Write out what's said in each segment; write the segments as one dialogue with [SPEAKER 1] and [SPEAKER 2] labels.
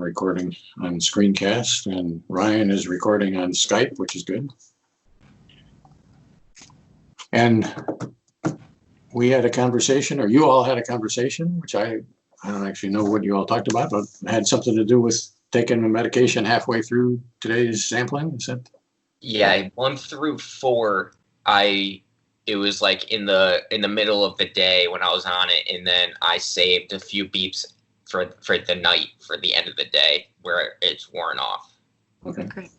[SPEAKER 1] recording on screencast, and Ryan is recording on Skype, which is good. And we had a conversation, or you all had a conversation, which I don't actually know what you all talked about, but it had something to do with taking the medication halfway through today's sampling. Is that?
[SPEAKER 2] Yeah, 1 through 4, it was like in the middle of the day when I was on it, and then I saved a few beeps for the night, for the end of the day, where it's worn off.
[SPEAKER 1] Okay.
[SPEAKER 3] Great.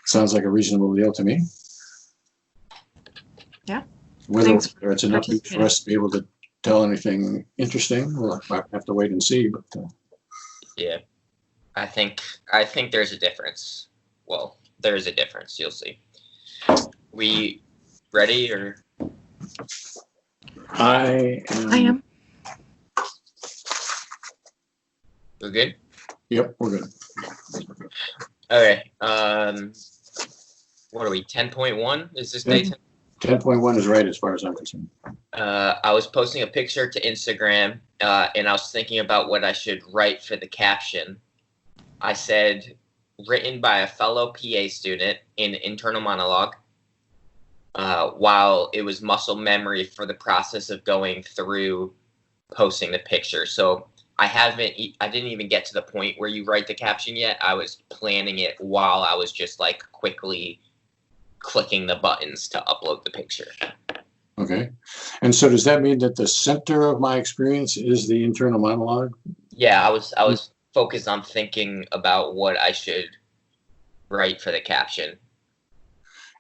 [SPEAKER 1] Sounds like a reasonable deal to me.
[SPEAKER 3] Yeah.
[SPEAKER 1] Whether
[SPEAKER 3] Thanks for
[SPEAKER 1] it's enough beeps for us to be able to tell anything interesting, we'll have to wait and see. But
[SPEAKER 2] yeah, I think there's a difference. Well, there is a difference. You'll see. We ready or?
[SPEAKER 1] I
[SPEAKER 3] am.
[SPEAKER 2] We're good?
[SPEAKER 1] Yep, we're good.
[SPEAKER 2] Okay. What are we? 10.1? Is this day 10?
[SPEAKER 1] 10.1 is right as far as I'm concerned.
[SPEAKER 2] I was posting a picture to Instagram, and I was thinking about what I should write for the caption. I said, written by a fellow PA student in internal monologue, while it was muscle memory for the process of going through posting the picture. So I didn't even get to the point where you write the caption yet. I was planning it while I was just like quickly clicking the buttons to upload the picture.
[SPEAKER 1] Okay. And so does that mean that the center of my experience is the internal monologue?
[SPEAKER 2] Yeah, I was focused on thinking about what I should write for the caption.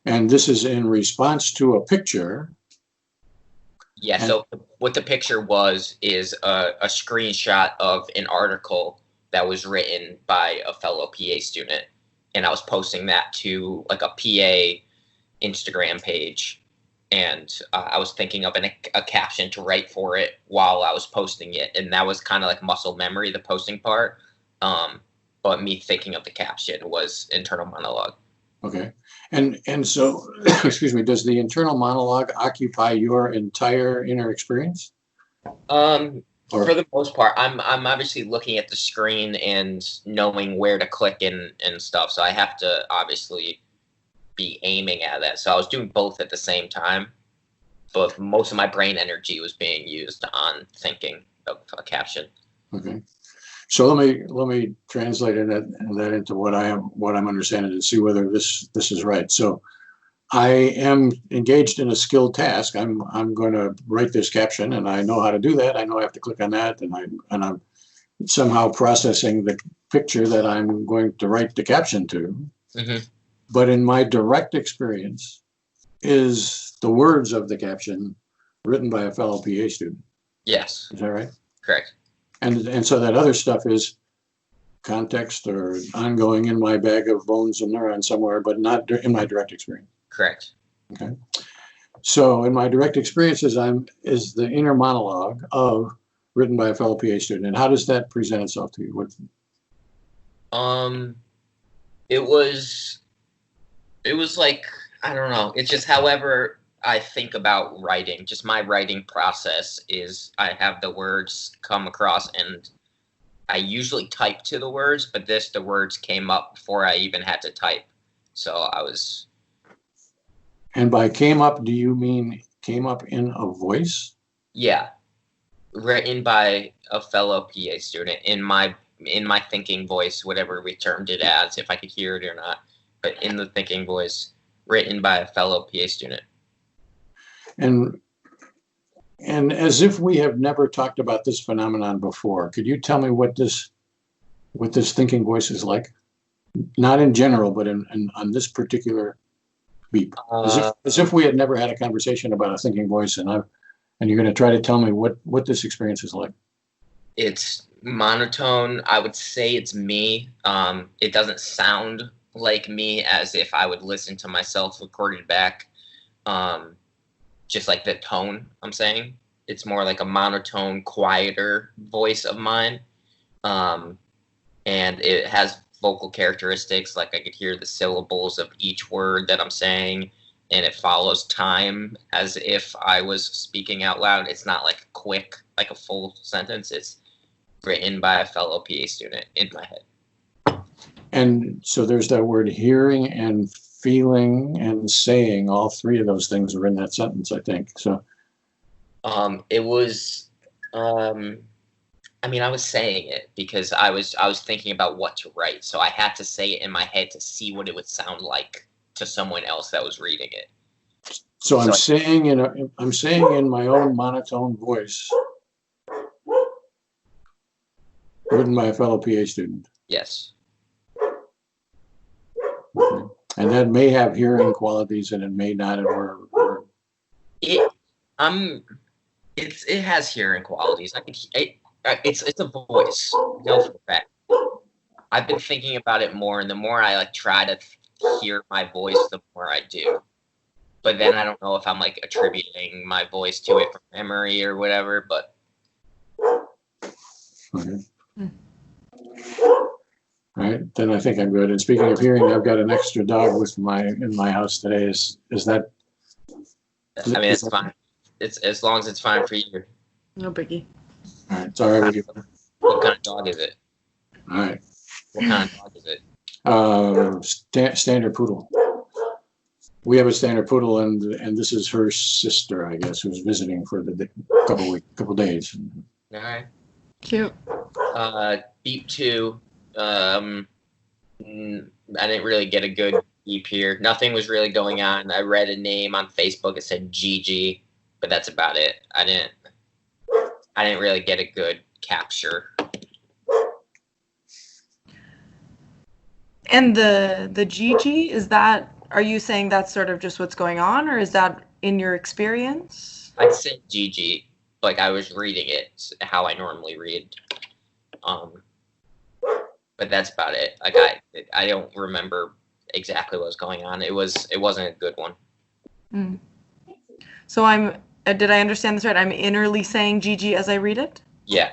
[SPEAKER 1] And this is in response to a picture.
[SPEAKER 2] Yeah, so what the picture was is a screenshot of an article that was written by a fellow PA student. And I was posting that to like a PA Instagram page. And I was thinking of a caption to write for it while I was posting it. And that was kind of like muscle memory, the posting part. But me thinking of the caption was internal monologue. Okay.
[SPEAKER 1] And so, excuse me, does the internal monologue occupy your entire inner experience?
[SPEAKER 2] For the most part, I'm obviously looking at the screen and knowing where to click and stuff. So I have to obviously be aiming at that. So I was doing both at the same time, but most of my brain energy was being used on thinking of a caption.
[SPEAKER 1] Okay. So let me translate that into what I'm understanding and see whether this is right. So I am engaged in a skilled task. I'm going to write this caption, and I know how to do that. I know I have to click on that, and I'm somehow processing the picture that I'm going to write the caption to.
[SPEAKER 2] Mm-hmm.
[SPEAKER 1] But in my direct experience, is the words of the caption written by a fellow PA student?
[SPEAKER 2] Yes.
[SPEAKER 1] Is that right?
[SPEAKER 2] Correct.
[SPEAKER 1] And so that other stuff is context or ongoing in my bag of bones and neurons somewhere, but not in my direct experience.
[SPEAKER 2] Correct.
[SPEAKER 1] Okay. So in my direct experiences, is the inner monologue of written by a fellow PA student. And how does that present itself to you?
[SPEAKER 2] It was like, I don't know. It's just however I think about writing. Just my writing process is I have the words come across, and I usually type to the words, but the words came up before I even had to type. So I was.
[SPEAKER 1] And by came up, do you mean came up in a voice?
[SPEAKER 2] Yeah. Written by a fellow PA student in my thinking voice, whatever we termed it as, if I could hear it or not. But in the thinking voice, written by a fellow PA student.
[SPEAKER 1] And as if we have never talked about this phenomenon before, could you tell me what this thinking voice is like? Not in general, but on this particular beep. As if we had never had a conversation about a thinking voice, and you're going to try to tell me what this experience is like.
[SPEAKER 2] It's monotone. I would say it's me. It doesn't sound like me as if I would listen to myself recorded back. Just like the tone I'm saying. It's more like a monotone, quieter voice of mine. And it has vocal characteristics, like I could hear the syllables of each word that I'm saying, and it follows time as if I was speaking out loud. It's not like quick, like a full sentence. written by a fellow PA student in my head.
[SPEAKER 1] And so there's that word hearing and feeling and saying. All three of those things are in that sentence, I think. So
[SPEAKER 2] it was, I mean, I was saying it because I was thinking about what to write, so I had to say it in my head to see what it would sound like to someone else that was reading it.
[SPEAKER 1] So I'm saying in my own monotone voice, written by a fellow PA student.
[SPEAKER 2] Yes.
[SPEAKER 1] Okay. And that may have hearing qualities, and it may not.
[SPEAKER 2] It has hearing qualities. It's a voice. No, for a fact. I've been thinking about it more, and the more I like try to hear my voice, the more I do. But then I don't know if I'm like attributing my voice to it from memory or whatever. But
[SPEAKER 1] Okay. All right, then I think I'm good. And speaking of hearing, I've got an extra dog in my house today. Is that?
[SPEAKER 2] I mean, it's fine. It's as long as it's fine for you.
[SPEAKER 3] No biggie.
[SPEAKER 1] All right, it's all right with you.
[SPEAKER 2] What kind of dog is it?
[SPEAKER 1] All right.
[SPEAKER 2] What kind of dog is it?
[SPEAKER 1] Standard poodle. We have a standard poodle, and this is her sister, I guess, who's visiting for the couple days.
[SPEAKER 2] All right.
[SPEAKER 3] Cute.
[SPEAKER 2] Beep 2. I didn't really get a good beep here. Nothing was really going on. I read a name on Facebook. It said Gigi, but that's about it. I didn't really get a good capture.
[SPEAKER 3] And the Gigi, are you saying that's sort of just what's going on, or is that in your experience?
[SPEAKER 2] I said Gigi, like I was reading it how I normally read. But that's about it. Like I don't remember exactly what was going on. It wasn't a good one.
[SPEAKER 3] Mm. So did I understand this right? I'm innerly saying Gigi as I read it?
[SPEAKER 2] Yeah.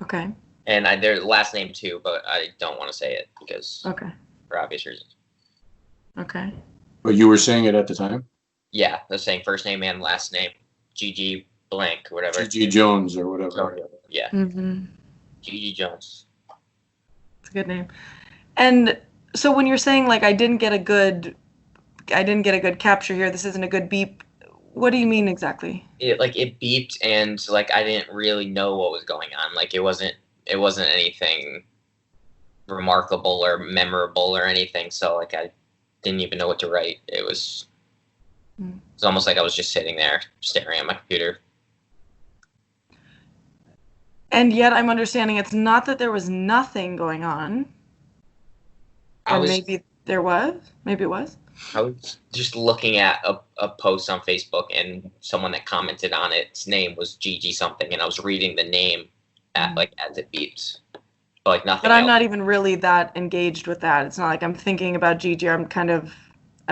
[SPEAKER 3] Okay.
[SPEAKER 2] And there's last name too, but I don't want to say it because for obvious reasons.
[SPEAKER 3] Okay.
[SPEAKER 1] But you were saying it at the time?
[SPEAKER 2] Yeah, I was saying first name and last name. Gigi blank or whatever.
[SPEAKER 1] Gigi Jones or whatever.
[SPEAKER 2] Yeah.
[SPEAKER 3] Mm-hmm.
[SPEAKER 2] Gigi Jones.
[SPEAKER 3] It's a good name. And so when you're saying like I didn't get a good capture here, this isn't a good beep, what do you mean exactly?
[SPEAKER 2] It beeped and like I didn't really know what was going on. Like it wasn't anything remarkable or memorable or anything. So like I didn't even know what to write. It was almost like I was just sitting there staring at my computer.
[SPEAKER 3] And yet I'm understanding it's not that there was nothing going on. Maybe there was. Maybe it was.
[SPEAKER 2] I was just looking at a post on Facebook, and someone that commented on its name was Gigi something, and I was reading the name as it beeps. But like nothing.
[SPEAKER 3] But I'm
[SPEAKER 2] else.
[SPEAKER 3] not even really that engaged with that. It's not like I'm thinking about Gigi. I'm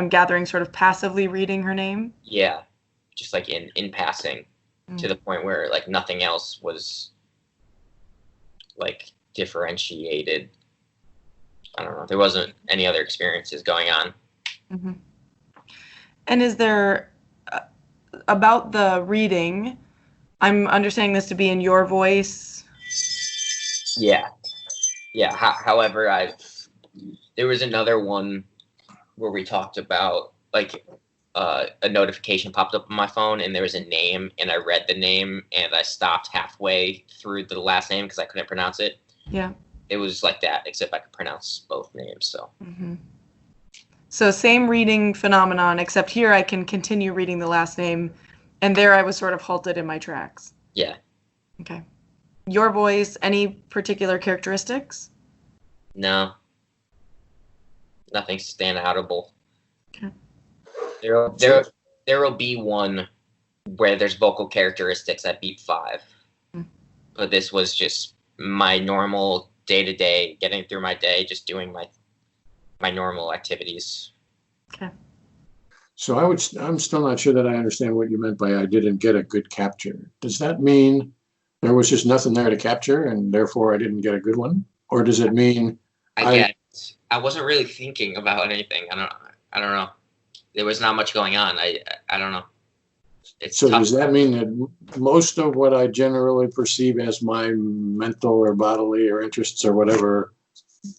[SPEAKER 3] gathering sort of passively reading her name.
[SPEAKER 2] Yeah. Just like in passing to the point where like nothing else was like differentiated. I don't know. There wasn't any other experiences going on.
[SPEAKER 3] Mm-hmm. And is there, about the reading, I'm understanding this to be in your voice?
[SPEAKER 2] Yeah. Yeah. However, there was another one where we talked about like a notification popped up on my phone and there was a name and I read the name and I stopped halfway through the last name because I couldn't pronounce it.
[SPEAKER 3] Yeah.
[SPEAKER 2] It was like that, except I could pronounce both names. So.
[SPEAKER 3] Mm-hmm. So same reading phenomenon, except here I can continue reading the last name, and there I was sort of halted in my tracks.
[SPEAKER 2] Yeah.
[SPEAKER 3] Okay. Your voice, any particular characteristics?
[SPEAKER 2] No. Nothing standoutable.
[SPEAKER 3] Okay.
[SPEAKER 2] There will be one where there's vocal characteristics at beep 5. But this was just my normal day-to-day, getting through my day, just doing my normal activities.
[SPEAKER 3] Okay.
[SPEAKER 1] So I'm still not sure that I understand what you meant by I didn't get a good capture. Does that mean there was just nothing there to capture and therefore I didn't get a good one? Or does it mean
[SPEAKER 2] I wasn't really thinking about anything. I don't know. There was not much going on. I don't know. it's
[SPEAKER 1] So
[SPEAKER 2] tough.
[SPEAKER 1] does that mean that most of what I generally perceive as my mental or bodily or interests or whatever,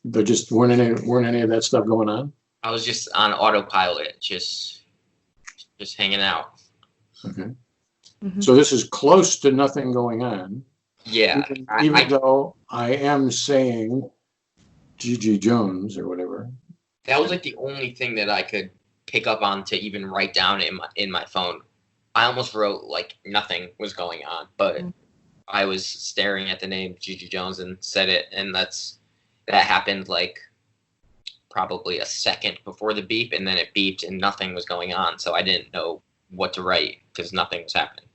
[SPEAKER 1] there just weren't any of that stuff going on?
[SPEAKER 2] I was just on autopilot, just hanging out.
[SPEAKER 1] Okay.
[SPEAKER 3] Mhm.
[SPEAKER 1] So this is close to nothing going on.
[SPEAKER 2] Yeah,
[SPEAKER 1] Even though I am saying G.G. Jones or whatever.
[SPEAKER 2] that was like the only thing that I could pick up on to even write down in my phone. I almost wrote like nothing was going on, but I was staring at the name G.G. Jones and said it, and that happened like probably a second before the beep, and then it beeped and nothing was going on, so I didn't know what to write because nothing was happening.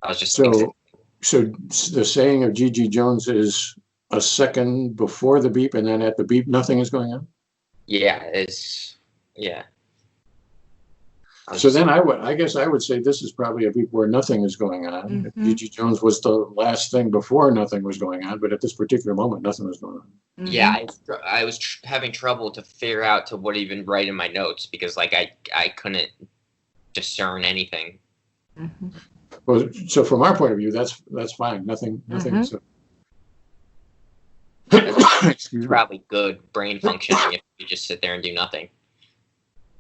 [SPEAKER 2] I was just
[SPEAKER 1] so the saying of G.G. Jones is a second before the beep, and then at the beep nothing is going on.
[SPEAKER 2] Yeah.
[SPEAKER 1] So then I guess I would say this is probably a beep where nothing is going on.
[SPEAKER 3] Mhm.
[SPEAKER 1] G.G. Jones was the last thing before nothing was going on, but at this particular moment, nothing was going on.
[SPEAKER 3] Mhm.
[SPEAKER 2] Yeah, I was having trouble to figure out to what even write in my notes because like I couldn't discern anything.
[SPEAKER 3] Mhm.
[SPEAKER 1] Well, so from our point of view, that's fine. Nothing. So, excuse me.
[SPEAKER 2] Probably good brain functioning if you just sit there and do nothing.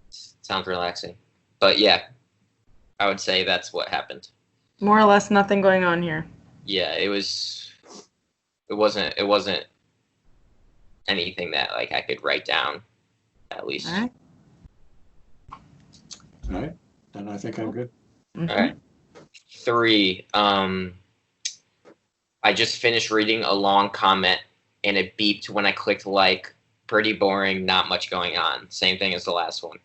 [SPEAKER 2] Sounds relaxing. But yeah, I would say that's what happened.
[SPEAKER 3] More or less nothing going on here.
[SPEAKER 2] Yeah, it wasn't anything that like I could write down, at least.
[SPEAKER 3] All right.
[SPEAKER 1] All right. Then I think I'm good.
[SPEAKER 3] Mhm.
[SPEAKER 2] All right. 3. I just finished reading a long comment and it beeped when I clicked like. Pretty boring, not much going on. Same thing as the last one.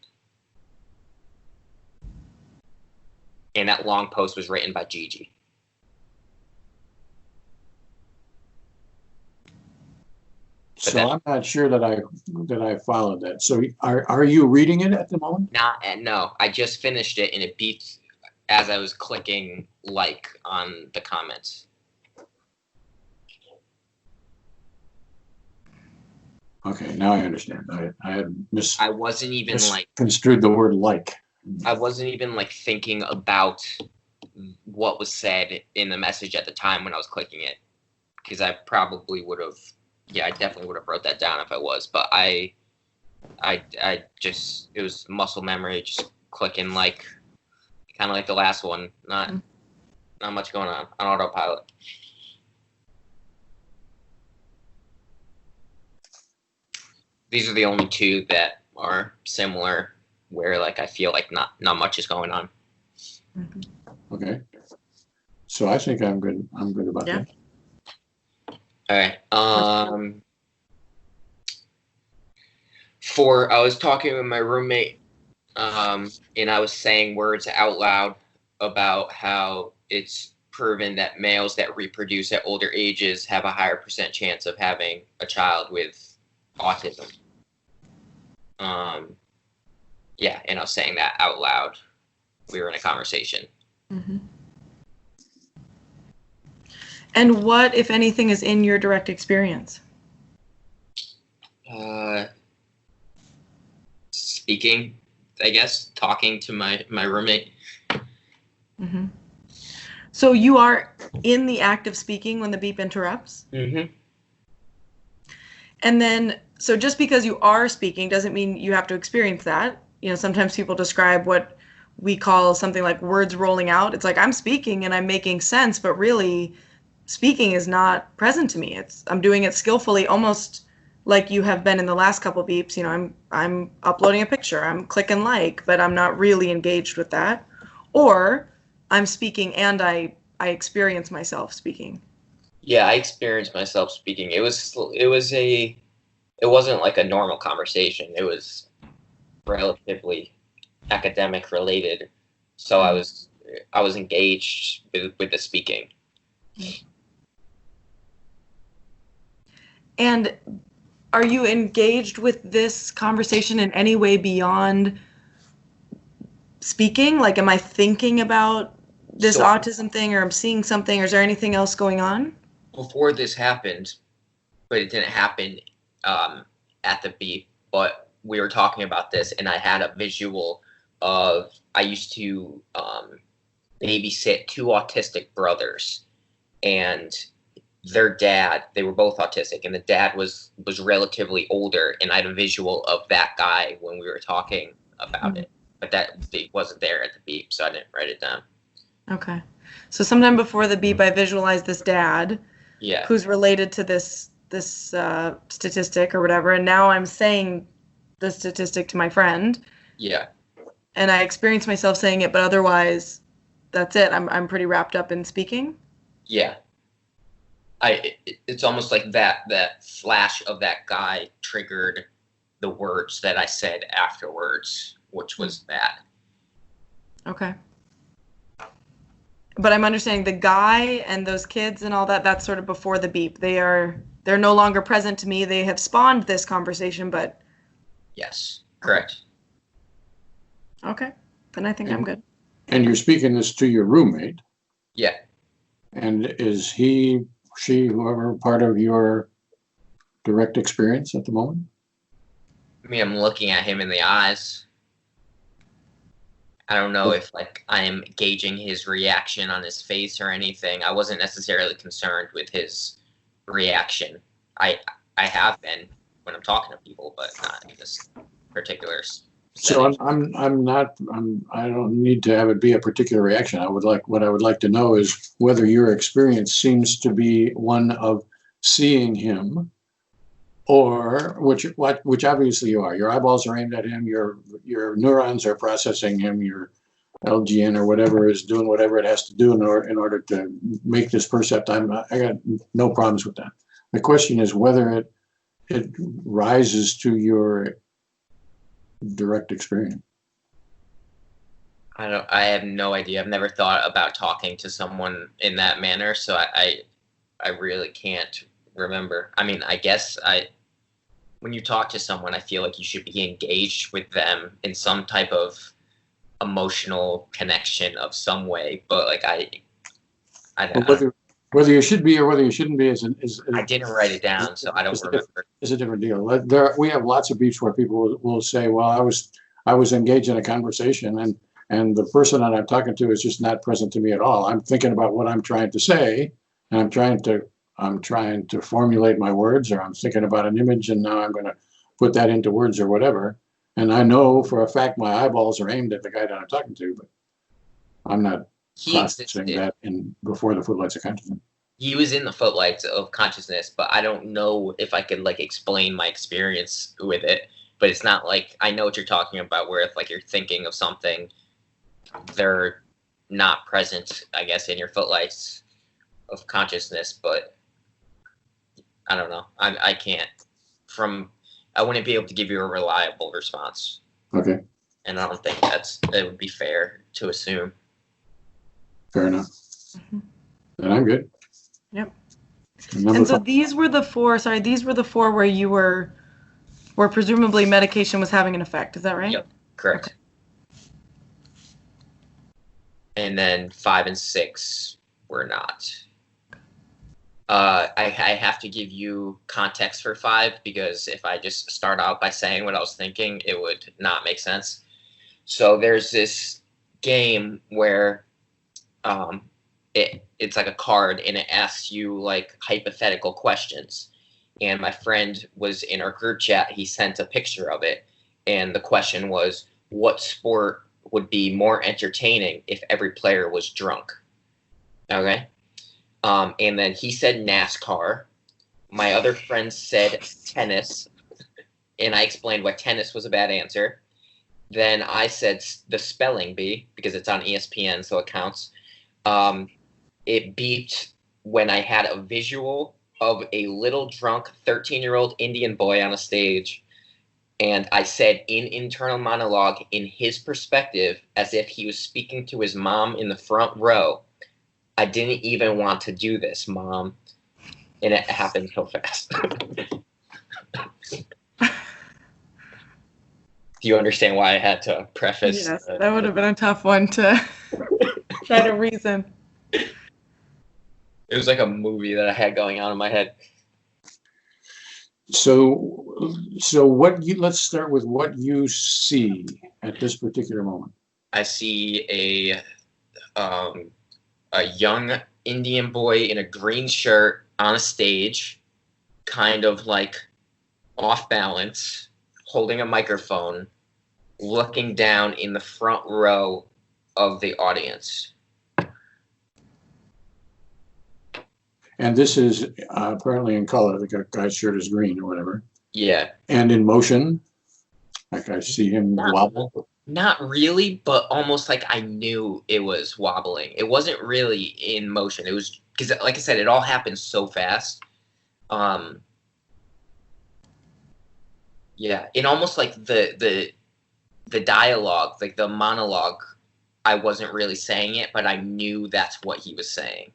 [SPEAKER 2] And that long post was written by Gigi.
[SPEAKER 1] So I'm not sure that I followed that. So are you reading it at the moment?
[SPEAKER 2] No, I just finished it and it beeped as I was clicking like on the comments.
[SPEAKER 1] Okay, now I understand. I had
[SPEAKER 2] I wasn't even like
[SPEAKER 1] construed the word like.
[SPEAKER 2] I wasn't even like thinking about what was said in the message at the time when I was clicking it, because I probably would have. Yeah, I definitely would have wrote that down if I was, but I just it was muscle memory, just clicking like kind of like the last one, not much going on autopilot. These are the only two that are similar, where like I feel like not much is going on.
[SPEAKER 1] Okay. So I think I'm good. I'm good about that.
[SPEAKER 2] All right. I was talking with my roommate, and I was saying words out loud about how it's proven that males that reproduce at older ages have a higher % chance of having a child with autism. Yeah, and I was saying that out loud. We were in a conversation.
[SPEAKER 3] Mm-hmm. And what, if anything, is in your direct experience?
[SPEAKER 2] Speaking, I guess, talking to my roommate.
[SPEAKER 3] Mm-hmm. So you are in the act of speaking when the beep interrupts?
[SPEAKER 2] Mm-hmm.
[SPEAKER 3] And then, so just because you are speaking doesn't mean you have to experience that. You know, sometimes people describe what we call something like words rolling out. It's like I'm speaking and I'm making sense, but really speaking is not present to me. I'm doing it skillfully, almost like you have been in the last couple beeps. You know, I'm uploading a picture, I'm clicking like, but I'm not really engaged with that. Or I'm speaking and I experience myself speaking.
[SPEAKER 2] Yeah, I experienced myself speaking. It wasn't like a normal conversation. It was relatively academic related. So I was engaged with the speaking.
[SPEAKER 3] And are you engaged with this conversation in any way beyond speaking? Like, am I thinking about this autism thing, or I'm seeing something, or is there anything else going on?
[SPEAKER 2] Before this happened, but it didn't happen at the beep, but we were talking about this, and I had a visual of, I used to babysit two autistic brothers, and their dad, they were both autistic, and the dad was relatively older, and I had a visual of that guy when we were talking about it, but that it wasn't there at the beep, so I didn't write it down.
[SPEAKER 3] Okay. So sometime before the beep, I visualized this dad, who's related to this statistic or whatever, and now I'm saying the statistic to my friend.
[SPEAKER 2] Yeah.
[SPEAKER 3] And I experience myself saying it, but otherwise, that's it. I'm pretty wrapped up in speaking.
[SPEAKER 2] Yeah. It's almost like that flash of that guy triggered the words that I said afterwards, which was that.
[SPEAKER 3] Okay. But I'm understanding the guy and those kids and all that, that's sort of before the beep. They're no longer present to me. They have spawned this conversation, but...
[SPEAKER 2] Yes, correct.
[SPEAKER 3] Okay. Then I think I'm good.
[SPEAKER 1] And you're speaking this to your roommate.
[SPEAKER 2] Yeah.
[SPEAKER 1] And is he, she, whoever, part of your direct experience at the moment?
[SPEAKER 2] I mean, I'm looking at him in the eyes. I don't know if like I am gauging his reaction on his face or anything. I wasn't necessarily concerned with his reaction. I have been when I'm talking to people, but not in this particular setting.
[SPEAKER 1] So I don't need to have it be a particular reaction. What I would like to know is whether your experience seems to be one of seeing him, or which obviously you are. Your eyeballs are aimed at him. Your neurons are processing him. Your LGN or whatever is doing whatever it has to do in order to make this percept. I got no problems with that. The question is whether it rises to your direct experience.
[SPEAKER 2] I have no idea. I've never thought about talking to someone in that manner, so I really can't remember. I mean, I guess when you talk to someone, I feel like you should be engaged with them in some type of emotional connection of some way, but like I don't know.
[SPEAKER 1] Whether you should be or whether you shouldn't be is
[SPEAKER 2] I didn't write it down, so I don't remember.
[SPEAKER 1] It's a different deal. We have lots of beeps where people will say, "Well, I was engaged in a conversation, and the person that I'm talking to is just not present to me at all. I'm thinking about what I'm trying to say, and I'm trying to formulate my words, or I'm thinking about an image, and now I'm going to put that into words or whatever. And I know for a fact my eyeballs are aimed at the guy that I'm talking to, but I'm not processing that before the footlights of consciousness.
[SPEAKER 2] He was in the footlights of consciousness, but I don't know if I could like explain my experience with it. But it's not like I know what you're talking about, where if like you're thinking of something, they're not present, I guess, in your footlights of consciousness. But I don't know. I can't. I wouldn't be able to give you a reliable response.
[SPEAKER 1] Okay.
[SPEAKER 2] And I don't think that would be fair to assume.
[SPEAKER 1] Fair enough. Then I'm good.
[SPEAKER 3] Yep. And so these were the four where where presumably medication was having an effect. Is that right?
[SPEAKER 2] Yep. Correct. Okay. And then 5 and 6 were not. I have to give you context for 5, because if I just start out by saying what I was thinking, it would not make sense. So there's this game where it's like a card, and it asks you like hypothetical questions. And my friend was in our group chat. He sent a picture of it, and the question was, what sport would be more entertaining if every player was drunk? Okay. And then he said NASCAR. My other friend said tennis, and I explained why tennis was a bad answer. Then I said the spelling bee, because it's on ESPN, so it counts. It beeped when I had a visual of a little drunk 13-year-old Indian boy on a stage, and I said in internal monologue, in his perspective, as if he was speaking to his mom in the front row, I didn't even want to do this, Mom. And it happened so fast. Do you understand why I had to preface?
[SPEAKER 3] Yes, that would have been a tough one to try to reason.
[SPEAKER 2] It was like a movie that I had going on in my head.
[SPEAKER 1] So let's start with what you see at this particular moment.
[SPEAKER 2] I see a a young Indian boy in a green shirt on a stage, kind of like off balance, holding a microphone, looking down in the front row of the audience.
[SPEAKER 1] And this is apparently in color. The guy's shirt is green or whatever.
[SPEAKER 2] Yeah.
[SPEAKER 1] And in motion, like I see him wobble.
[SPEAKER 2] Not really, but almost like I knew it was wobbling. It wasn't really in motion. It was because, like I said, it all happened so fast. Yeah, and almost like the dialogue, like the monologue, I wasn't really saying it, but I knew that's what he was saying.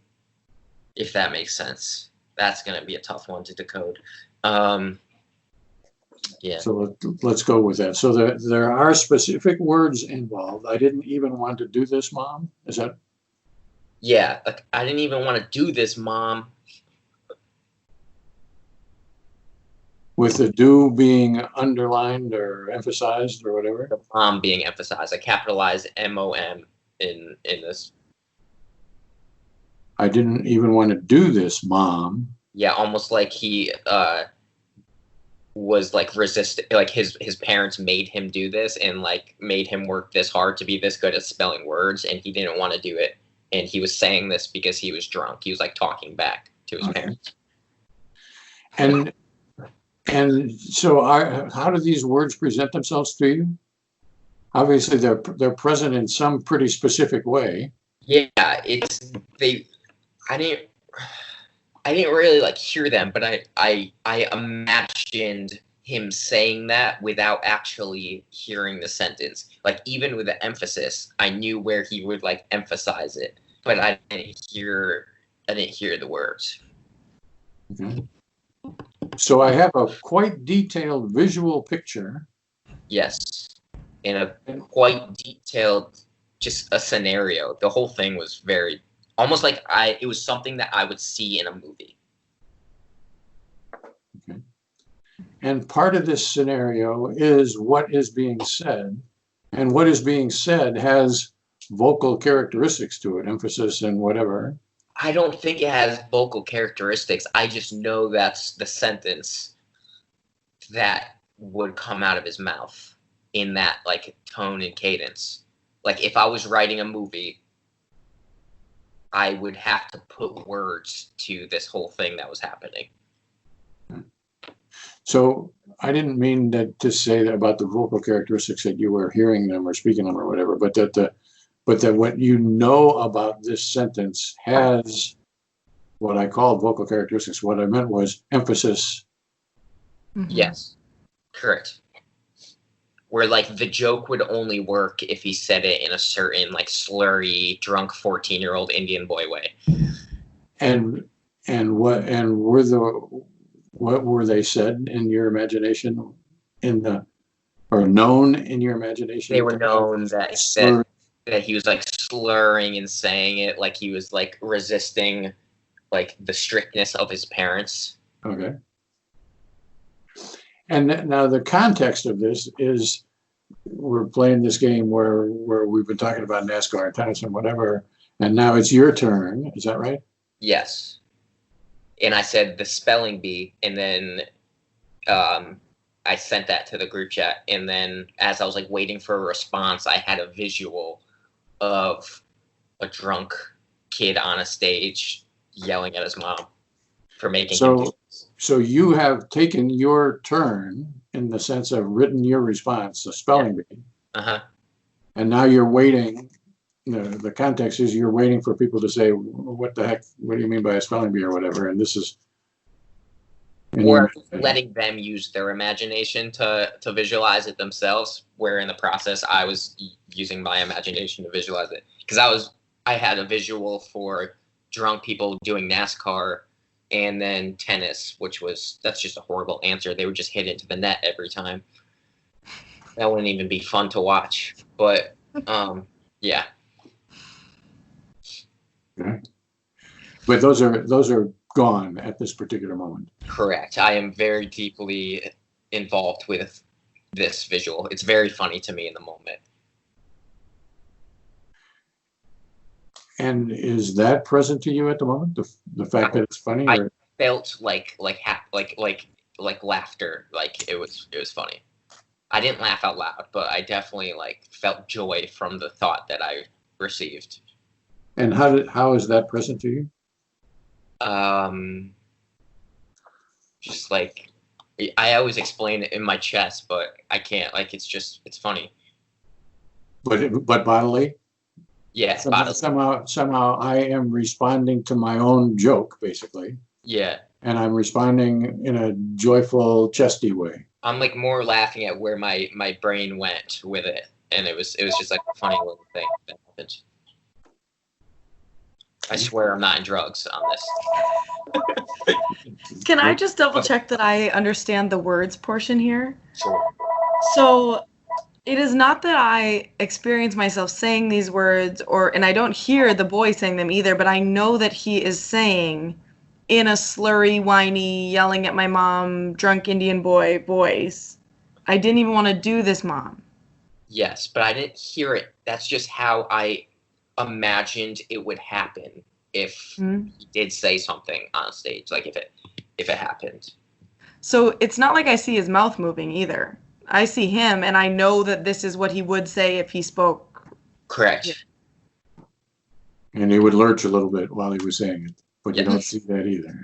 [SPEAKER 2] If that makes sense. That's gonna be a tough one to decode. Yeah.
[SPEAKER 1] So let's go with that. So there are specific words involved. I didn't even want to do this, Mom. Is that?
[SPEAKER 2] Yeah, like I didn't even want to do this, Mom.
[SPEAKER 1] With the do being underlined or emphasized or whatever?
[SPEAKER 2] The mom being emphasized. I capitalized MOM in this.
[SPEAKER 1] I didn't even want to do this, Mom.
[SPEAKER 2] Yeah, almost like he was like resistant, like his parents made him do this and like made him work this hard to be this good at spelling words, and he didn't want to do it, and he was saying this because he was drunk. He was like talking back to his parents.
[SPEAKER 1] And so how do these words present themselves to you? Obviously they're present in some pretty specific way.
[SPEAKER 2] Yeah, I didn't really like hear them, but I imagined him saying that without actually hearing the sentence. Like even with the emphasis, I knew where he would like emphasize it, but I didn't hear the words.
[SPEAKER 1] Okay. So I have a quite detailed visual picture.
[SPEAKER 2] Yes, and a quite detailed, just a scenario. The whole thing was very. Almost like it was something that I would see in a movie.
[SPEAKER 1] Okay. And part of this scenario is what is being said. And what is being said has vocal characteristics to it, emphasis and whatever.
[SPEAKER 2] I don't think it has vocal characteristics. I just know that's the sentence that would come out of his mouth in that like tone and cadence. Like if I was writing a movie, I would have to put words to this whole thing that was happening.
[SPEAKER 1] So I didn't mean that to say that about the vocal characteristics that you were hearing them or speaking them or whatever, but that what you know about this sentence has what I called vocal characteristics. What I meant was emphasis.
[SPEAKER 3] Mm-hmm.
[SPEAKER 2] Yes, correct. Where like the joke would only work if he said it in a certain like slurry, drunk 14-year-old Indian boy way.
[SPEAKER 1] And what were they said in your imagination or known in your imagination?
[SPEAKER 2] They were known that he was like slurring and saying it like he was like resisting like the strictness of his parents.
[SPEAKER 1] Okay. And now the context of this is we're playing this game where we've been talking about NASCAR, tennis, and whatever, and now it's your turn. Is that right?
[SPEAKER 2] Yes. And I said the spelling bee, and then I sent that to the group chat, and then as I was like waiting for a response, I had a visual of a drunk kid on a stage yelling at his mom for making him do this.
[SPEAKER 1] So you have taken your turn in the sense of written your response, the spelling bee.
[SPEAKER 2] Uh-huh.
[SPEAKER 1] And now you're waiting. The context is you're waiting for people to say, what the heck, what do you mean by a spelling bee or whatever? And this is.
[SPEAKER 2] Or letting them use their imagination to visualize it themselves, where in the process I was using my imagination to visualize it. Because I had a visual for drunk people doing NASCAR and then tennis, that's just a horrible answer. They would just hit into the net every time. That wouldn't even be fun to watch. But yeah.
[SPEAKER 1] Okay. But those are gone at this particular moment.
[SPEAKER 2] Correct. I am very deeply involved with this visual. It's very funny to me in the moment.
[SPEAKER 1] And is that present to you at the moment? The fact that it's funny?
[SPEAKER 2] I
[SPEAKER 1] Or?
[SPEAKER 2] felt like laughter, like it was funny. I didn't laugh out loud, but I definitely like felt joy from the thought that I received.
[SPEAKER 1] And how is that present to you?
[SPEAKER 2] Just like I always explain it in my chest, but I can't. Like it's funny.
[SPEAKER 1] But bodily?
[SPEAKER 2] Yeah,
[SPEAKER 1] Somehow I am responding to my own joke, basically.
[SPEAKER 2] Yeah.
[SPEAKER 1] And I'm responding in a joyful, chesty way.
[SPEAKER 2] I'm like more laughing at where my brain went with it, and it was just like a funny little thing that happened. I swear I'm not in drugs on this.
[SPEAKER 3] Can I just double check that I understand the words portion here?
[SPEAKER 2] Sure.
[SPEAKER 3] So it is not that I experience myself saying these words, and I don't hear the boy saying them either, but I know that he is saying in a slurry, whiny, yelling at my mom, drunk Indian boy voice, I didn't even want to do this, Mom.
[SPEAKER 2] Yes, but I didn't hear it. That's just how I imagined it would happen if he did say something on stage, like if it happened.
[SPEAKER 3] So it's not like I see his mouth moving either. I see him, and I know that this is what he would say if he spoke.
[SPEAKER 2] Correct.
[SPEAKER 3] Yeah.
[SPEAKER 1] And he would lurch a little bit while he was saying it, but
[SPEAKER 2] Yes.
[SPEAKER 1] You don't see that either.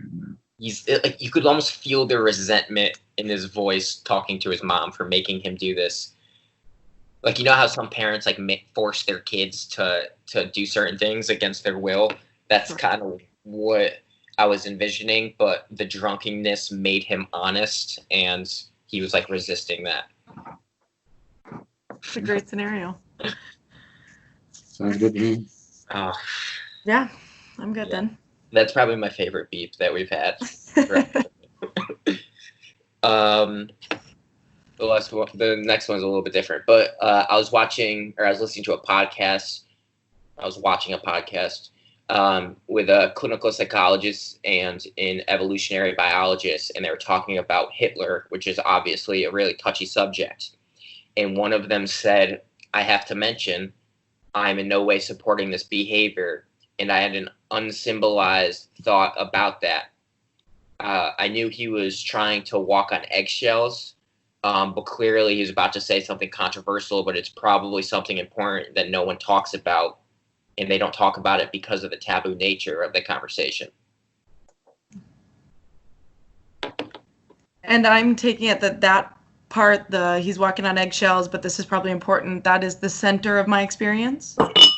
[SPEAKER 2] He's like, you could almost feel the resentment in his voice talking to his mom for making him do this. Like, you know how some parents like force their kids to do certain things against their will? That's kind of what I was envisioning, but the drunkenness made him honest, and he was like resisting that.
[SPEAKER 3] It's a great scenario.
[SPEAKER 1] Sounds good to me.
[SPEAKER 3] Yeah, I'm good then.
[SPEAKER 2] That's probably my favorite beep that we've had. The next one's a little bit different, but I was listening to a podcast. I was watching a podcast with a clinical psychologist and an evolutionary biologist, and they were talking about Hitler, which is obviously a really touchy subject. And one of them said, I have to mention, I'm in no way supporting this behavior. And I had an unsymbolized thought about that. I knew he was trying to walk on eggshells, but clearly he was about to say something controversial, but it's probably something important that no one talks about, and they don't talk about it because of the taboo nature of the conversation.
[SPEAKER 3] And I'm taking it that part, he's walking on eggshells, but this is probably important, that is the center of my experience?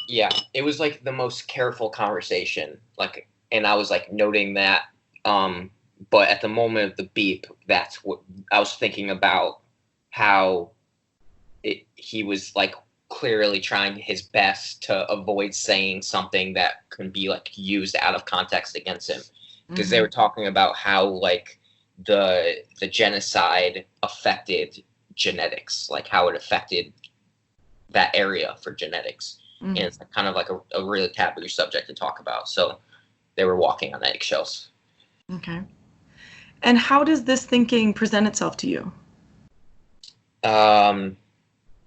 [SPEAKER 2] Yeah, it was like the most careful conversation, like, and I was like noting that, but at the moment of the beep, that's what I was thinking about, how he was like clearly trying his best to avoid saying something that can be like used out of context against him, because they were talking about how like the genocide affected genetics, like how it affected that area for genetics. And it's kind of like a really taboo subject to talk about. So they were walking on eggshells.
[SPEAKER 3] Okay. And how does this thinking present itself to you?
[SPEAKER 2] It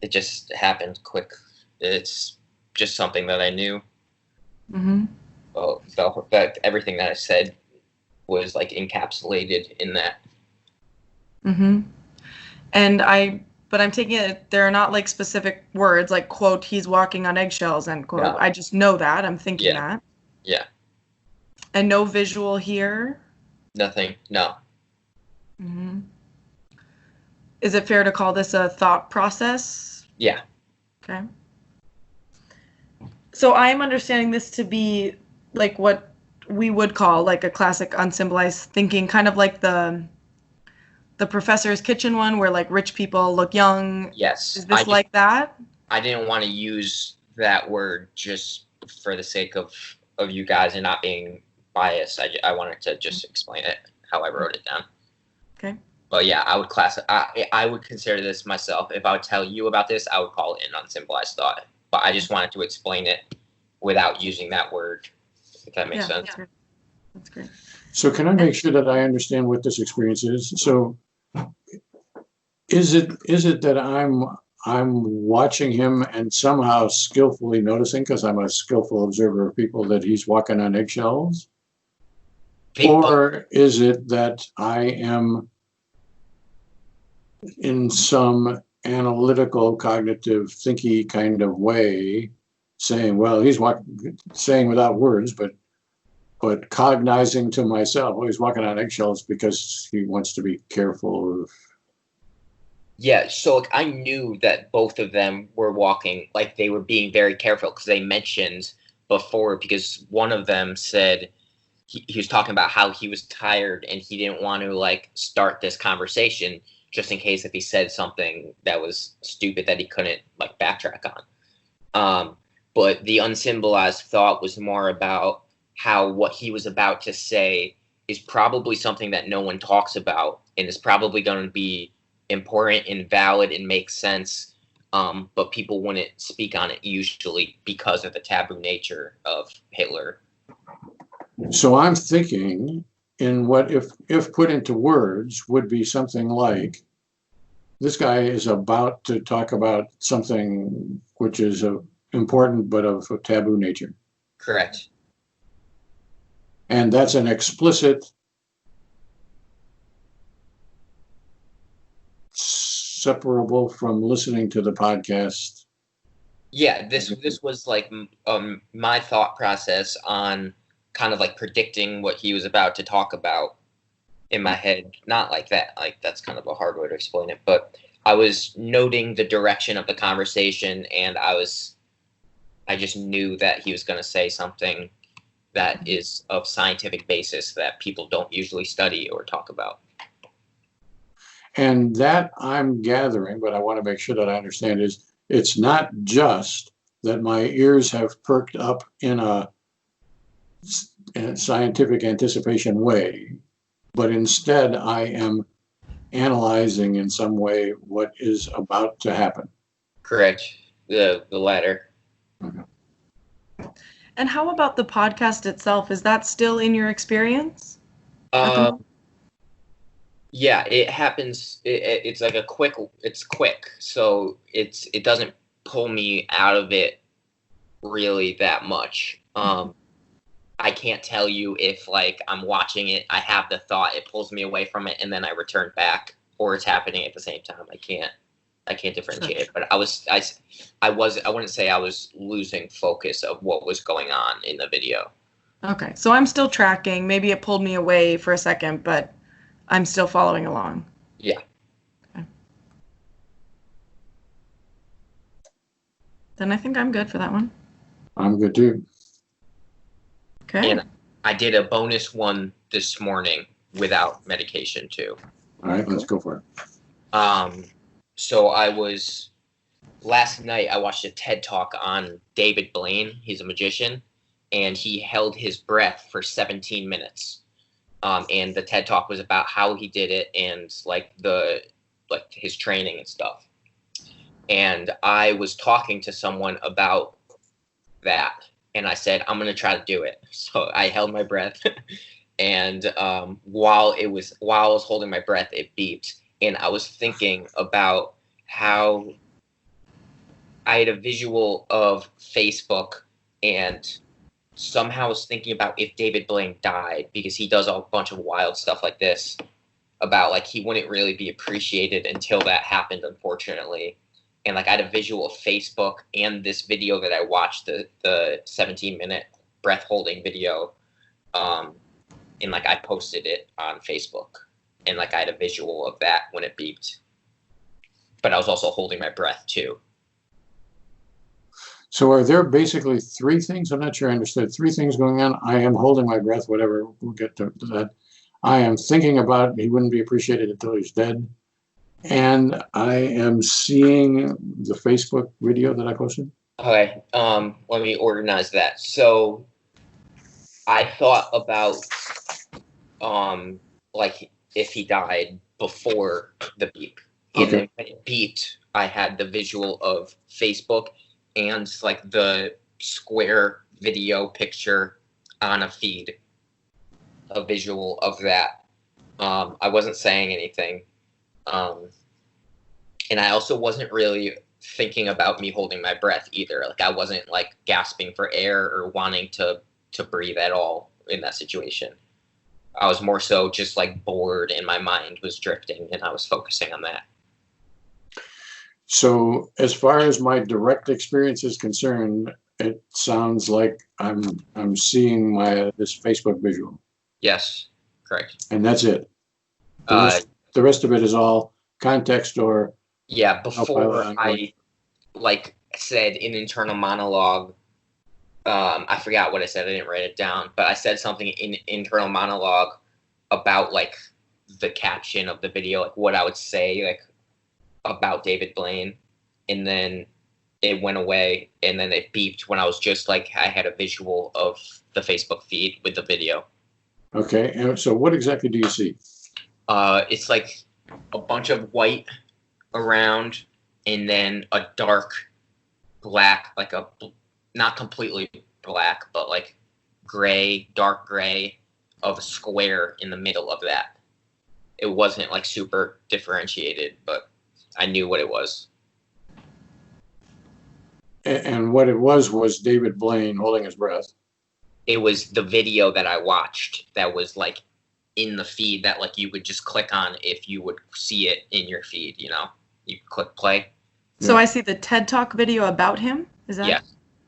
[SPEAKER 2] just happened quick. It's just something that I knew. Well, that everything that I said was like encapsulated in that.
[SPEAKER 3] But I'm taking it, there are not like specific words like, quote, he's walking on eggshells, end quote.
[SPEAKER 2] No.
[SPEAKER 3] I just know that. I'm thinking that.
[SPEAKER 2] Yeah.
[SPEAKER 3] And no visual here?
[SPEAKER 2] Nothing. No.
[SPEAKER 3] Is it fair to call this a thought process?
[SPEAKER 2] Yeah.
[SPEAKER 3] Okay. So I am understanding this to be like what we would call like a classic unsymbolized thinking, kind of like the Professor's Kitchen one where like rich people look young.
[SPEAKER 2] Yes.
[SPEAKER 3] Is this like that?
[SPEAKER 2] I didn't want to use that word just for the sake of you guys and not being biased. I wanted to just explain it how I wrote it down.
[SPEAKER 3] Okay.
[SPEAKER 2] But yeah, I would consider this myself. If I would tell you about this, I would call it an unsymbolized thought. But I just wanted to explain it without using that word, if that makes sense.
[SPEAKER 3] That's great.
[SPEAKER 1] So can I make sure that I understand what this experience is? So is it that I'm watching him and somehow skillfully noticing, because I'm a skillful observer of people, that he's walking on eggshells? Or is it that I am in some analytical, cognitive, thinky kind of way saying, well, he's saying without words, but cognizing to myself, well, he's walking on eggshells because he wants to be careful of.
[SPEAKER 2] Yeah, so I knew that both of them were walking, like they were being very careful, because they mentioned before, because one of them said he was talking about how he was tired and he didn't want to like start this conversation just in case if he said something that was stupid that he couldn't like backtrack on. But the unsymbolized thought was more about how what he was about to say is probably something that no one talks about and is probably going to be important and valid and make sense, but people wouldn't speak on it usually because of the taboo nature of Hitler.
[SPEAKER 1] So I'm thinking in what, if put into words, would be something like, this guy is about to talk about something which is important but of a taboo nature.
[SPEAKER 2] Correct.
[SPEAKER 1] And that's an explicit separable from listening to the podcast.
[SPEAKER 2] Yeah, this was like my thought process on kind of like predicting what he was about to talk about in my head. Not like that, like that's kind of a hard way to explain it, but I was noting the direction of the conversation, and I just knew that he was going to say something that is of scientific basis that people don't usually study or talk about.
[SPEAKER 1] And that I'm gathering, but I want to make sure that I understand, is it's not just that my ears have perked up in a scientific anticipation way, but instead I am analyzing in some way what is about to happen.
[SPEAKER 2] Correct. The latter.
[SPEAKER 1] Okay.
[SPEAKER 3] And how about the podcast itself? Is that still in your experience?
[SPEAKER 2] Yeah, it happens. It's like it's quick. So it doesn't pull me out of it really that much. I can't tell you if like I'm watching it, I have the thought, it pulls me away from it, and then I return back, or it's happening at the same time. I can't differentiate it. But I wouldn't say I was losing focus of what was going on in the video.
[SPEAKER 3] Okay, so I'm still tracking. Maybe it pulled me away for a second, but I'm still following along.
[SPEAKER 2] Yeah.
[SPEAKER 3] Okay. Then I think I'm good for that one.
[SPEAKER 1] I'm good too.
[SPEAKER 3] Okay.
[SPEAKER 2] And I did a bonus one this morning without medication too.
[SPEAKER 1] All right, let's go for it.
[SPEAKER 2] So last night I watched a TED Talk on David Blaine. He's a magician, and he held his breath for 17 minutes. And the TED Talk was about how he did it and like his training and stuff. And I was talking to someone about that, and I said, I'm going to try to do it. So I held my breath, and while I was holding my breath, it beeped. And I was thinking about how I had a visual of Facebook, and somehow was thinking about if David Blaine died, because he does a bunch of wild stuff like this, about like he wouldn't really be appreciated until that happened, unfortunately. And like I had a visual of Facebook and this video that I watched, the 17-minute breath holding video, and like I posted it on Facebook, and like I had a visual of that when it beeped. But I was also holding my breath too.
[SPEAKER 1] So are there basically three things? I'm not sure I understood. Three things going on. I am holding my breath, whatever. We'll get to that. I am thinking about he wouldn't be appreciated until he's dead. And I am seeing the Facebook video that I posted.
[SPEAKER 2] Okay, let me organize that. So I thought about like if he died before the beep. And then when it beeped, I had the visual of Facebook and like the square video picture on a feed, a visual of that. I wasn't saying anything. And I also wasn't really thinking about me holding my breath either. Like I wasn't like gasping for air or wanting to breathe at all in that situation. I was more so just like bored and my mind was drifting and I was focusing on that.
[SPEAKER 1] So as far as my direct experience is concerned, it sounds like I'm seeing this Facebook visual.
[SPEAKER 2] Yes, correct.
[SPEAKER 1] And that's it. The rest of it is all context or
[SPEAKER 2] yeah. Before I like said an internal monologue, I forgot what I said. I didn't write it down, but I said something in internal monologue about like the caption of the video, like what I would say like about David Blaine, and then it went away, and then it beeped when I was just like I had a visual of the Facebook feed with the video.
[SPEAKER 1] Okay, and so what exactly do you see?
[SPEAKER 2] It's like a bunch of white around, and then a dark black, like a not completely black, but like gray, dark gray of a square in the middle of that. It wasn't like super differentiated, but I knew what it was.
[SPEAKER 1] And what it was David Blaine holding his breath.
[SPEAKER 2] It was the video that I watched that was like in the feed that like you would just click on if you would see it in your feed, you know? You click play.
[SPEAKER 3] So
[SPEAKER 1] Yeah.
[SPEAKER 3] I see the TED Talk video about him? Is that?
[SPEAKER 2] Yeah.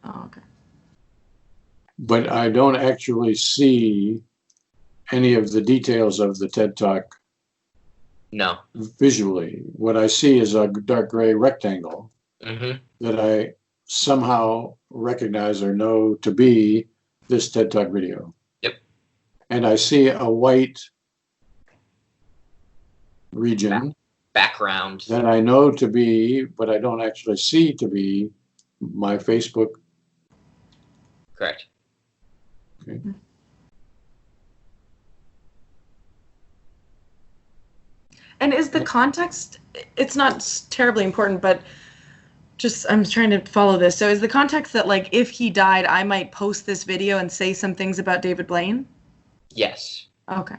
[SPEAKER 3] Oh, okay.
[SPEAKER 1] But I don't actually see any of the details of the TED Talk
[SPEAKER 2] No.
[SPEAKER 1] visually. What I see is a dark gray rectangle that I somehow recognize or know to be this TED Talk video.
[SPEAKER 2] Yep.
[SPEAKER 1] And I see a white region
[SPEAKER 2] background
[SPEAKER 1] that I know to be, but I don't actually see to be my Facebook.
[SPEAKER 2] Correct.
[SPEAKER 1] Okay.
[SPEAKER 3] And is the context, it's not terribly important, but just I'm trying to follow this. So is the context that like if he died, I might post this video and say some things about David Blaine?
[SPEAKER 2] Yes.
[SPEAKER 3] Okay.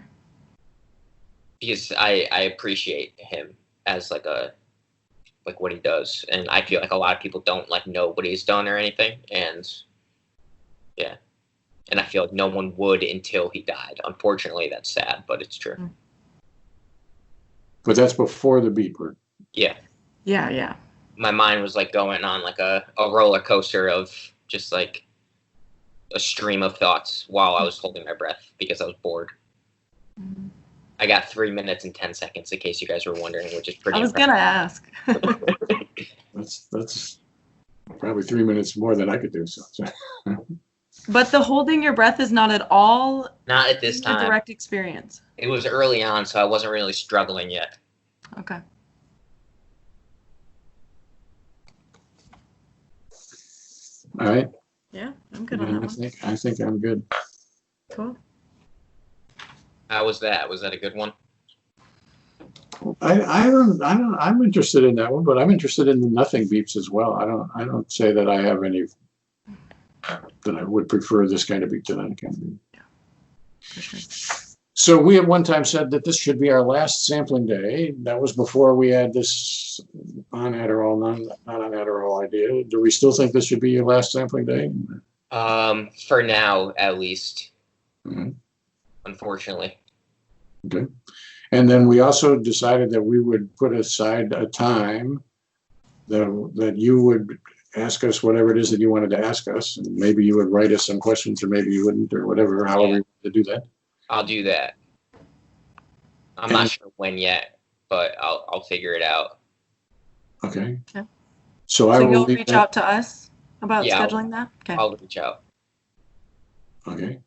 [SPEAKER 2] Because I appreciate him as like what he does, and I feel like a lot of people don't like know what he's done or anything, and yeah, and I feel like no one would until he died. Unfortunately, that's sad, but it's true.
[SPEAKER 1] But that's before the beep word.
[SPEAKER 2] Yeah.
[SPEAKER 3] Yeah, yeah.
[SPEAKER 2] My mind was like going on like a roller coaster of just like a stream of thoughts while I was holding my breath because I was bored. I got 3 minutes and 10 seconds in case you guys were wondering, which is pretty
[SPEAKER 3] I was going to ask.
[SPEAKER 1] That's probably 3 minutes more than I could do. So.
[SPEAKER 3] But the holding your breath is not at all
[SPEAKER 2] not at this time.
[SPEAKER 3] A direct experience.
[SPEAKER 2] It was early on, so I wasn't really struggling yet.
[SPEAKER 3] Okay.
[SPEAKER 1] All right.
[SPEAKER 3] Yeah, I'm good on that one.
[SPEAKER 1] I think I'm good.
[SPEAKER 3] Cool.
[SPEAKER 2] How was that? Was that a good one?
[SPEAKER 1] I'm interested in that one, but I'm interested in the nothing beeps as well. I don't say that I have any that I would prefer this kind of beep to that kind of beep.
[SPEAKER 3] Yeah, for sure.
[SPEAKER 1] So we at one time said that this should be our last sampling day. That was before we had this on Adderall, not on Adderall idea. Do we still think this should be your last sampling day?
[SPEAKER 2] For now, at least.
[SPEAKER 1] Mm-hmm.
[SPEAKER 2] Unfortunately.
[SPEAKER 1] Okay. And then we also decided that we would put aside a time that you would ask us whatever it is that you wanted to ask us. And maybe you would write us some questions or maybe you wouldn't or whatever, however you want to do that.
[SPEAKER 2] I'll do that. I'm not sure when yet, but I'll figure it out.
[SPEAKER 1] Okay.
[SPEAKER 3] Okay.
[SPEAKER 1] So
[SPEAKER 3] you'll reach out to us about scheduling that? Okay.
[SPEAKER 2] I'll reach out.
[SPEAKER 1] Okay.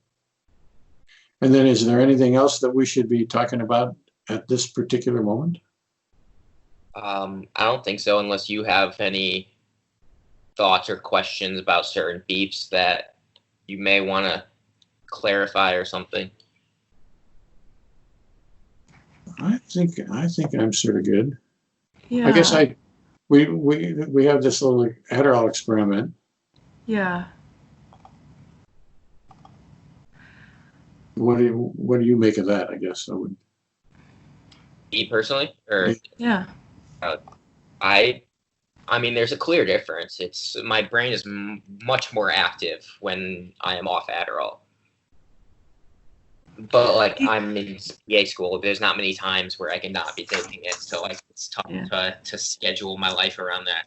[SPEAKER 1] And then is there anything else that we should be talking about at this particular moment?
[SPEAKER 2] I don't think so, unless you have any thoughts or questions about certain beeps that you may want to clarify or something.
[SPEAKER 1] I think I'm sort of good.
[SPEAKER 3] Yeah.
[SPEAKER 1] I guess we have this little Adderall experiment.
[SPEAKER 3] Yeah.
[SPEAKER 1] What do you make of that? I guess I would.
[SPEAKER 2] Me personally, or
[SPEAKER 3] yeah,
[SPEAKER 2] I I mean, there's a clear difference. My brain is much more active when I am off Adderall. But like I'm in CPA school, there's not many times where I cannot be taking it, so like it's tough to schedule my life around that.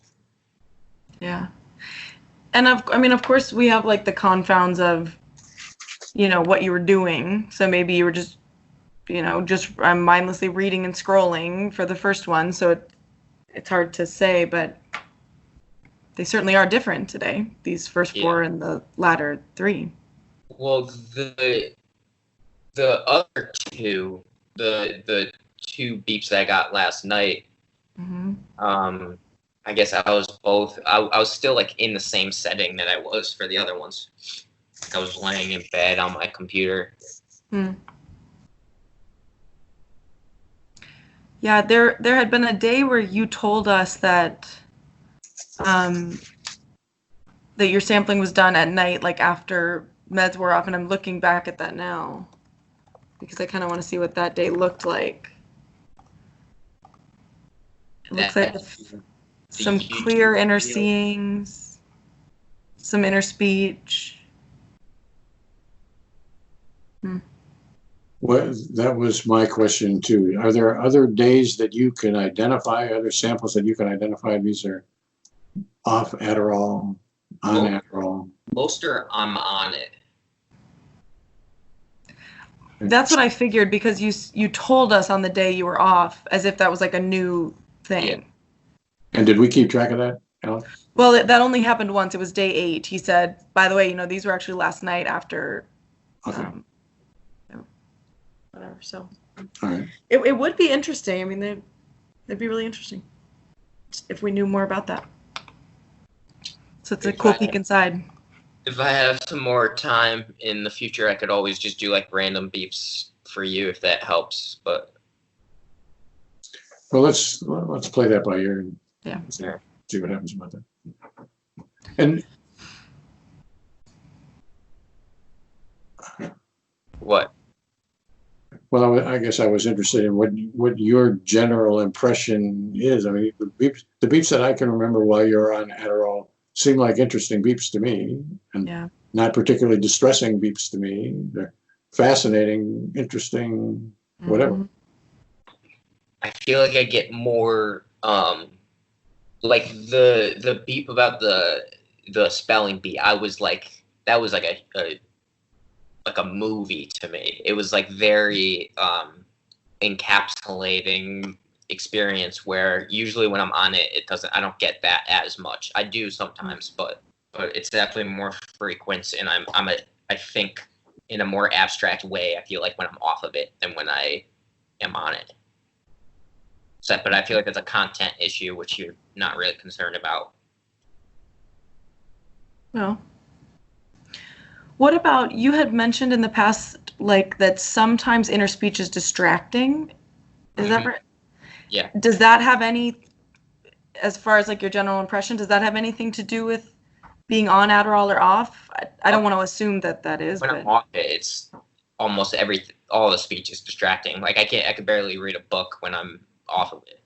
[SPEAKER 3] Yeah, and I mean, of course, we have like the confounds of, what you were doing. So maybe you were just, just mindlessly reading and scrolling for the first one. So it's hard to say, but they certainly are different today. These first four and the latter three.
[SPEAKER 2] Well, the other two, the two beeps that I got last night, I guess I was still like in the same setting that I was for the other ones. I was laying in bed on my computer.
[SPEAKER 3] Yeah, there had been a day where you told us that that your sampling was done at night, like after meds were off, and I'm looking back at that now because I kind of want to see what that day looked like. It looks like some clear inner seeings, some inner speech.
[SPEAKER 1] Well, that was my question too. Are there other days that you can identify, other samples that you can identify? These are off Adderall, on Adderall.
[SPEAKER 2] Most are I'm on it.
[SPEAKER 3] That's what I figured, because you told us on the day you were off as if that was like a new thing.
[SPEAKER 1] Yeah. And did we keep track of that, Alan?
[SPEAKER 3] Well, that only happened once. It was day 8. He said, by the way, these were actually last night after whatever. So
[SPEAKER 1] all right.
[SPEAKER 3] It would be interesting. I mean, they'd be really interesting if we knew more about that. So it's a cool peek inside.
[SPEAKER 2] If I have some more time in the future, I could always just do like random beeps for you if that helps. But
[SPEAKER 1] well, let's play that by ear and see what happens about that. And
[SPEAKER 2] what?
[SPEAKER 1] Well, I guess I was interested in what your general impression is. I mean, the beeps that I can remember while you're on Adderall seem like interesting beeps to me, and not particularly distressing beeps to me. They're fascinating, interesting, whatever.
[SPEAKER 2] I feel like I get more like the beep about the spelling bee. I was like, that was like a movie to me. It was like very encapsulating experience, where usually when I'm on it, I don't get that as much. I do sometimes, but it's definitely more frequent, and I think in a more abstract way, I feel like, when I'm off of it than when I am on it. So, but I feel like it's a content issue, which you're not really concerned about.
[SPEAKER 3] No. What about, you had mentioned in the past, like, that sometimes inner speech is distracting. Is that right?
[SPEAKER 2] Yeah.
[SPEAKER 3] Does that have any, as far as like your general impression, does that have anything to do with being on Adderall or off? I don't want to assume that is.
[SPEAKER 2] When I'm off it, it's almost all the speech is distracting. Like I could barely read a book when I'm off of it.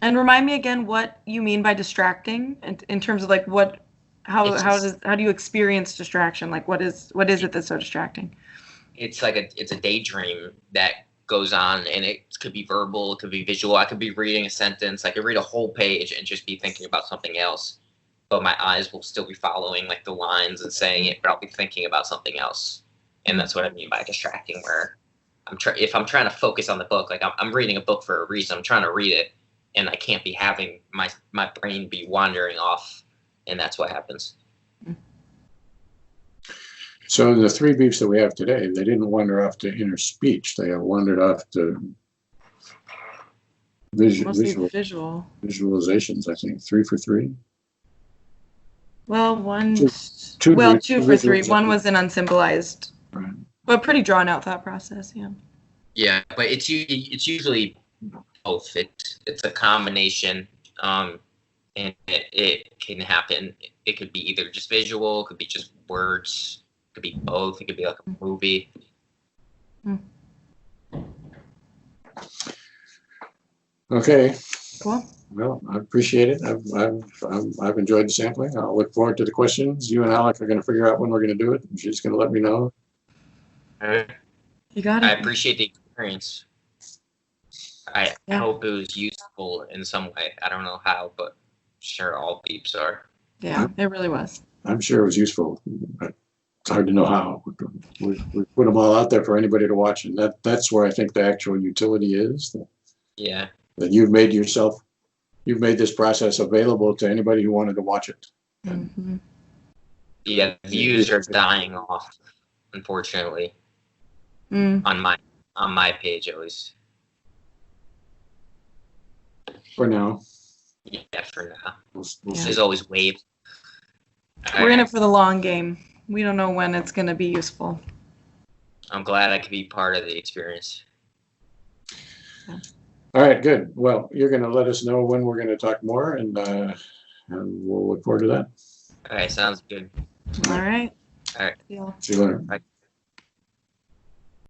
[SPEAKER 3] And remind me again what you mean by distracting, in terms of like how do you experience distraction? Like what is it that's so distracting?
[SPEAKER 2] It's like it's a daydream that goes on, and it could be verbal, it could be visual. I could be reading a sentence, I could read a whole page and just be thinking about something else, but my eyes will still be following like the lines and saying it, but I'll be thinking about something else. And that's what I mean by distracting, where if I'm trying to focus on the book, like I'm reading a book for a reason, I'm trying to read it, and I can't be having my brain be wandering off, and that's what happens.
[SPEAKER 1] So the 3 beeps that we have today, they didn't wander off to inner speech. They have wandered off to visualizations, I think. 3 for 3.
[SPEAKER 3] Well,
[SPEAKER 1] two
[SPEAKER 3] for 3. One was an unsymbolized,
[SPEAKER 1] right,
[SPEAKER 3] but pretty drawn out thought process. Yeah.
[SPEAKER 2] Yeah, but it's usually both. It's a combination, and it can happen. It could be either just visual, it could be just words. It could be both. It could be like a movie.
[SPEAKER 1] Okay.
[SPEAKER 3] Cool.
[SPEAKER 1] Well, I appreciate it. I've enjoyed the sampling. I'll look forward to the questions. You and Alec are going to figure out when we're going to do it. She's going to let me know.
[SPEAKER 3] You got
[SPEAKER 2] I
[SPEAKER 3] it.
[SPEAKER 2] appreciate the experience. I
[SPEAKER 3] Yeah.
[SPEAKER 2] hope it was useful in some way. I don't know how, but sure, all beeps are.
[SPEAKER 3] Yeah, it really was.
[SPEAKER 1] I'm sure it was useful, but it's hard to know how. We put them all out there for anybody to watch, and that's where I think the actual utility is.
[SPEAKER 2] Yeah.
[SPEAKER 1] That you've made this process available to anybody who wanted to watch it.
[SPEAKER 3] Mm-hmm.
[SPEAKER 2] Yeah, views are dying off, unfortunately, on my page at least.
[SPEAKER 1] For now.
[SPEAKER 2] Yeah, for now.
[SPEAKER 1] We'll
[SPEAKER 3] Yeah.
[SPEAKER 2] There's always waves.
[SPEAKER 3] We're in it for the long game. We don't know when it's going to be useful.
[SPEAKER 2] I'm glad I could be part of the experience.
[SPEAKER 3] Yeah.
[SPEAKER 1] All right, good. Well, you're going to let us know when we're going to talk more, and we'll look forward to that.
[SPEAKER 2] Okay, sounds good.
[SPEAKER 3] All right.
[SPEAKER 2] All right.
[SPEAKER 3] Yeah.
[SPEAKER 1] See you later.
[SPEAKER 2] Bye.